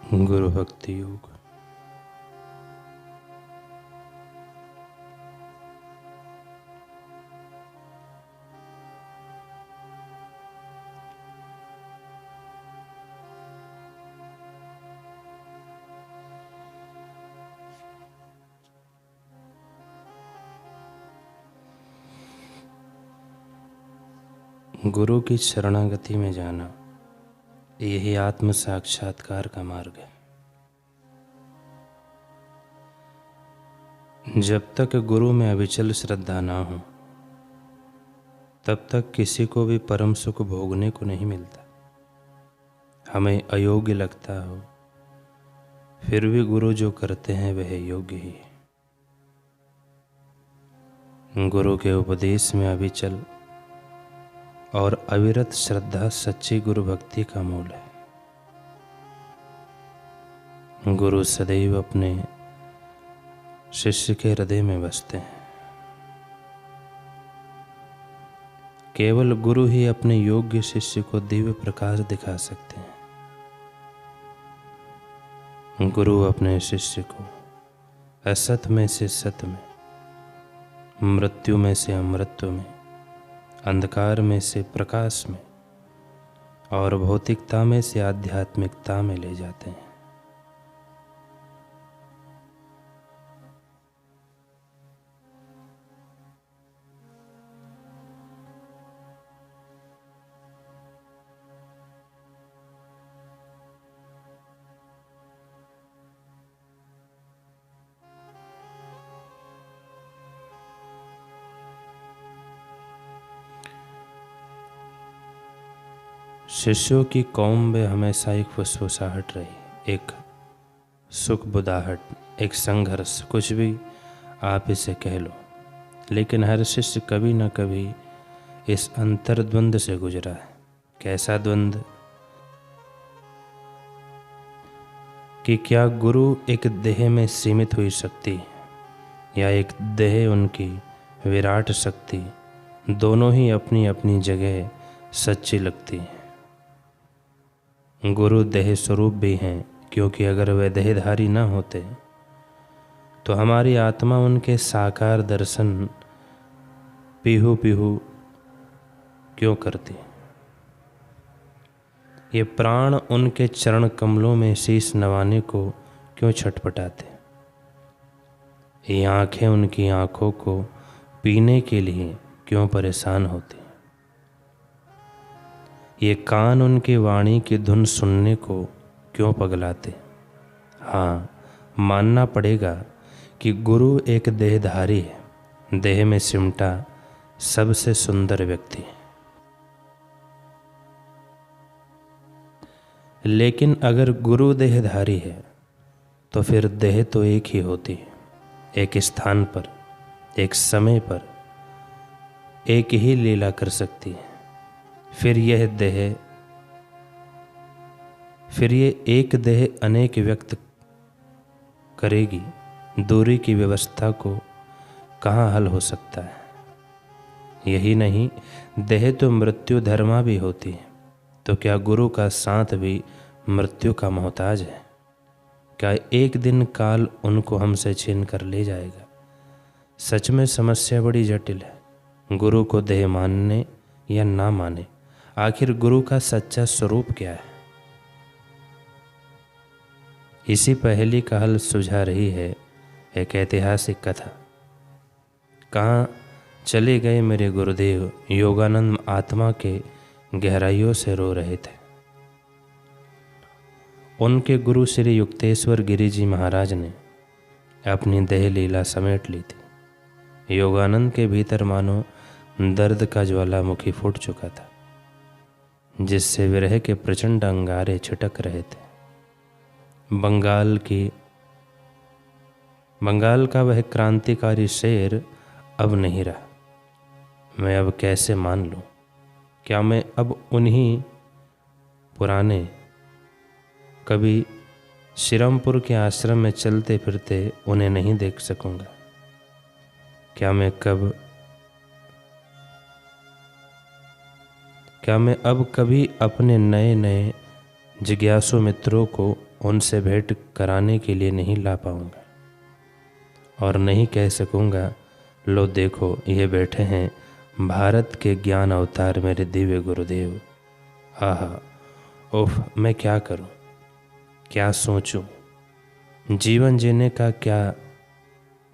गुरु भक्ति योग। गुरु की शरणागति में जाना, यही आत्म साक्षात्कार का मार्ग है। जब तक गुरु में अविचल श्रद्धा ना हो, तब तक किसी को भी परम सुख भोगने को नहीं मिलता। हमें अयोग्य लगता हो, फिर भी गुरु जो करते हैं वह योग्य ही है। गुरु के उपदेश में अविचल और अविरत श्रद्धा सच्ची गुरु भक्ति का मूल है। गुरु सदैव अपने शिष्य के हृदय में बसते हैं। केवल गुरु ही अपने योग्य शिष्य को दिव्य प्रकाश दिखा सकते हैं। गुरु अपने शिष्य को असत में से सत्य में, मृत्यु में से अमृत्व में, अंधकार में से प्रकाश में और भौतिकता में से आध्यात्मिकता में ले जाते हैं। शिष्यों की कौम में हमेशा एक फुसफुसाहट रही, एक सुख बुदाहट, एक संघर्ष, कुछ भी आप इसे कह लो, लेकिन हर शिष्य कभी न कभी इस अंतर्द्वंद से गुजरा है। कैसा द्वंद कि क्या गुरु एक देह में सीमित हुई शक्ति या एक देह उनकी विराट शक्ति, दोनों ही अपनी अपनी जगह सच्ची लगती हैं। गुरु देह स्वरूप भी हैं, क्योंकि अगर वे देहधारी न होते तो हमारी आत्मा उनके साकार दर्शन पीहू पीहू क्यों करती। ये प्राण उनके चरण कमलों में शीश नवाने को क्यों छटपटाते। ये आँखें उनकी आँखों को पीने के लिए क्यों परेशान होती। ये कान उनकी वाणी की धुन सुनने को क्यों पगलाते। हाँ, मानना पड़ेगा कि गुरु एक देहधारी है, देह में सिमटा सबसे सुंदर व्यक्ति है। लेकिन अगर गुरु देहधारी है तो फिर देह तो एक ही होती है, एक स्थान पर, एक समय पर, एक ही लीला कर सकती है। फिर ये एक देह अनेक व्यक्त करेगी, दूरी की व्यवस्था को कहाँ हल हो सकता है। यही नहीं, देह तो मृत्यु धर्मा भी होती है, तो क्या गुरु का साथ भी मृत्यु का मोहताज है। क्या एक दिन काल उनको हमसे छीन कर ले जाएगा। सच में समस्या बड़ी जटिल है। गुरु को देह मानने या ना माने, आखिर गुरु का सच्चा स्वरूप क्या है। इसी पहेली का हल सुझा रही है एक ऐतिहासिक कथा। कहाँ चले गए मेरे गुरुदेव, योगानंद आत्मा के गहराइयों से रो रहे थे। उनके गुरु श्री युक्तेश्वर गिरि जी महाराज ने अपनी देह लीला समेट ली थी। योगानंद के भीतर मानो दर्द का ज्वालामुखी फूट चुका था, जिससे विरह के प्रचंड अंगारे छिटक रहे थे। बंगाल का वह क्रांतिकारी शेर अब नहीं रहा। मैं अब कैसे मान लूं? क्या मैं अब उन्हीं पुराने कभी श्रीरामपुर के आश्रम में चलते फिरते उन्हें नहीं देख सकूंगा? क्या मैं अब कभी अपने नए नए जिज्ञासु मित्रों को उनसे भेंट कराने के लिए नहीं ला पाऊंगा और नहीं कह सकूंगा, लो देखो ये बैठे हैं भारत के ज्ञान अवतार मेरे दिव्य गुरुदेव। आहा, ओह, मैं क्या करूं, क्या सोचूं, जीवन जीने का क्या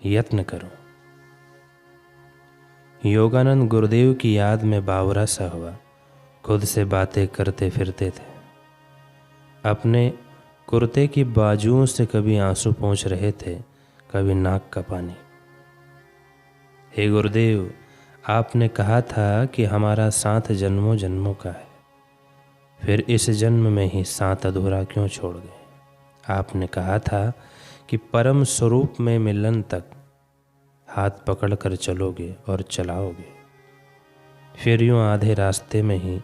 यत्न करूं। योगानंद गुरुदेव की याद में बावरा सा हुआ, खुद से बातें करते फिरते थे। अपने कुर्ते की बाजुओं से कभी आंसू पोंछ रहे थे, कभी नाक का पानी। हे गुरुदेव, आपने कहा था कि हमारा साथ जन्मों जन्मों का है, फिर इस जन्म में ही साथ अधूरा क्यों छोड़ गए। आपने कहा था कि परम स्वरूप में मिलन तक हाथ पकड़कर चलोगे और चलाओगे, फिर यूं आधे रास्ते में ही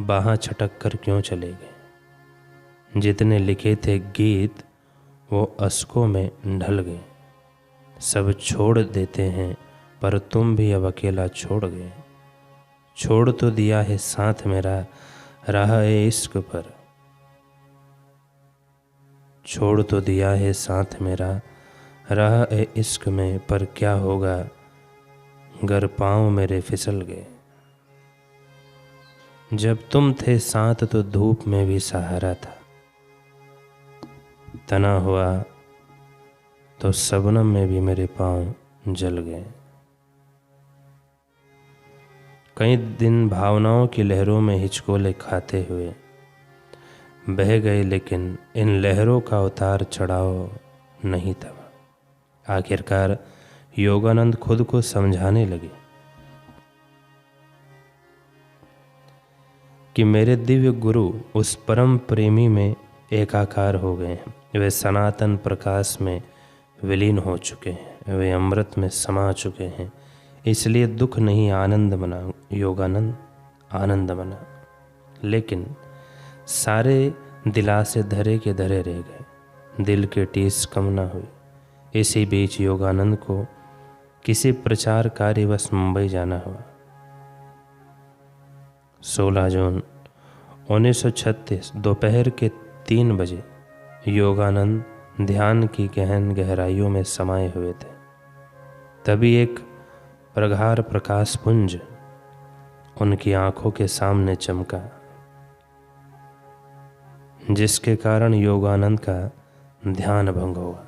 बाहां छटक कर क्यों चले गए। जितने लिखे थे गीत वो अश्कों में ढल गए। सब छोड़ देते हैं पर तुम भी अब अकेला छोड़ गए। छोड़ तो दिया है साथ मेरा राह ए इश्क पर, छोड़ तो दिया है साथ मेरा राह ए इश्क में, पर क्या होगा गर पाँव मेरे फिसल गए। जब तुम थे साथ तो धूप में भी सहारा था, तना हुआ तो शबनम में भी मेरे पाँव जल गए। कई दिन भावनाओं की लहरों में हिचकोले खाते हुए बह गए, लेकिन इन लहरों का उतार चढ़ाव नहीं था। आखिरकार योगानंद खुद को समझाने लगे कि मेरे दिव्य गुरु उस परम प्रेमी में एकाकार हो गए हैं। वे सनातन प्रकाश में विलीन हो चुके हैं, वे अमृत में समा चुके हैं। इसलिए दुख नहीं, आनंद मना योगानंद, आनंद मना। लेकिन सारे दिलासे धरे के धरे रह गए, दिल के टीस कम न हुई। इसी बीच योगानंद को किसी प्रचार कार्यवश मुंबई जाना हुआ। 16 जून 1936 दोपहर के 3 बजे योगानंद ध्यान की गहन गहराइयों में समाये हुए थे। तभी एक प्रगाढ़ प्रकाश पुंज उनकी आंखों के सामने चमका, जिसके कारण योगानंद का ध्यान भंग हुआ।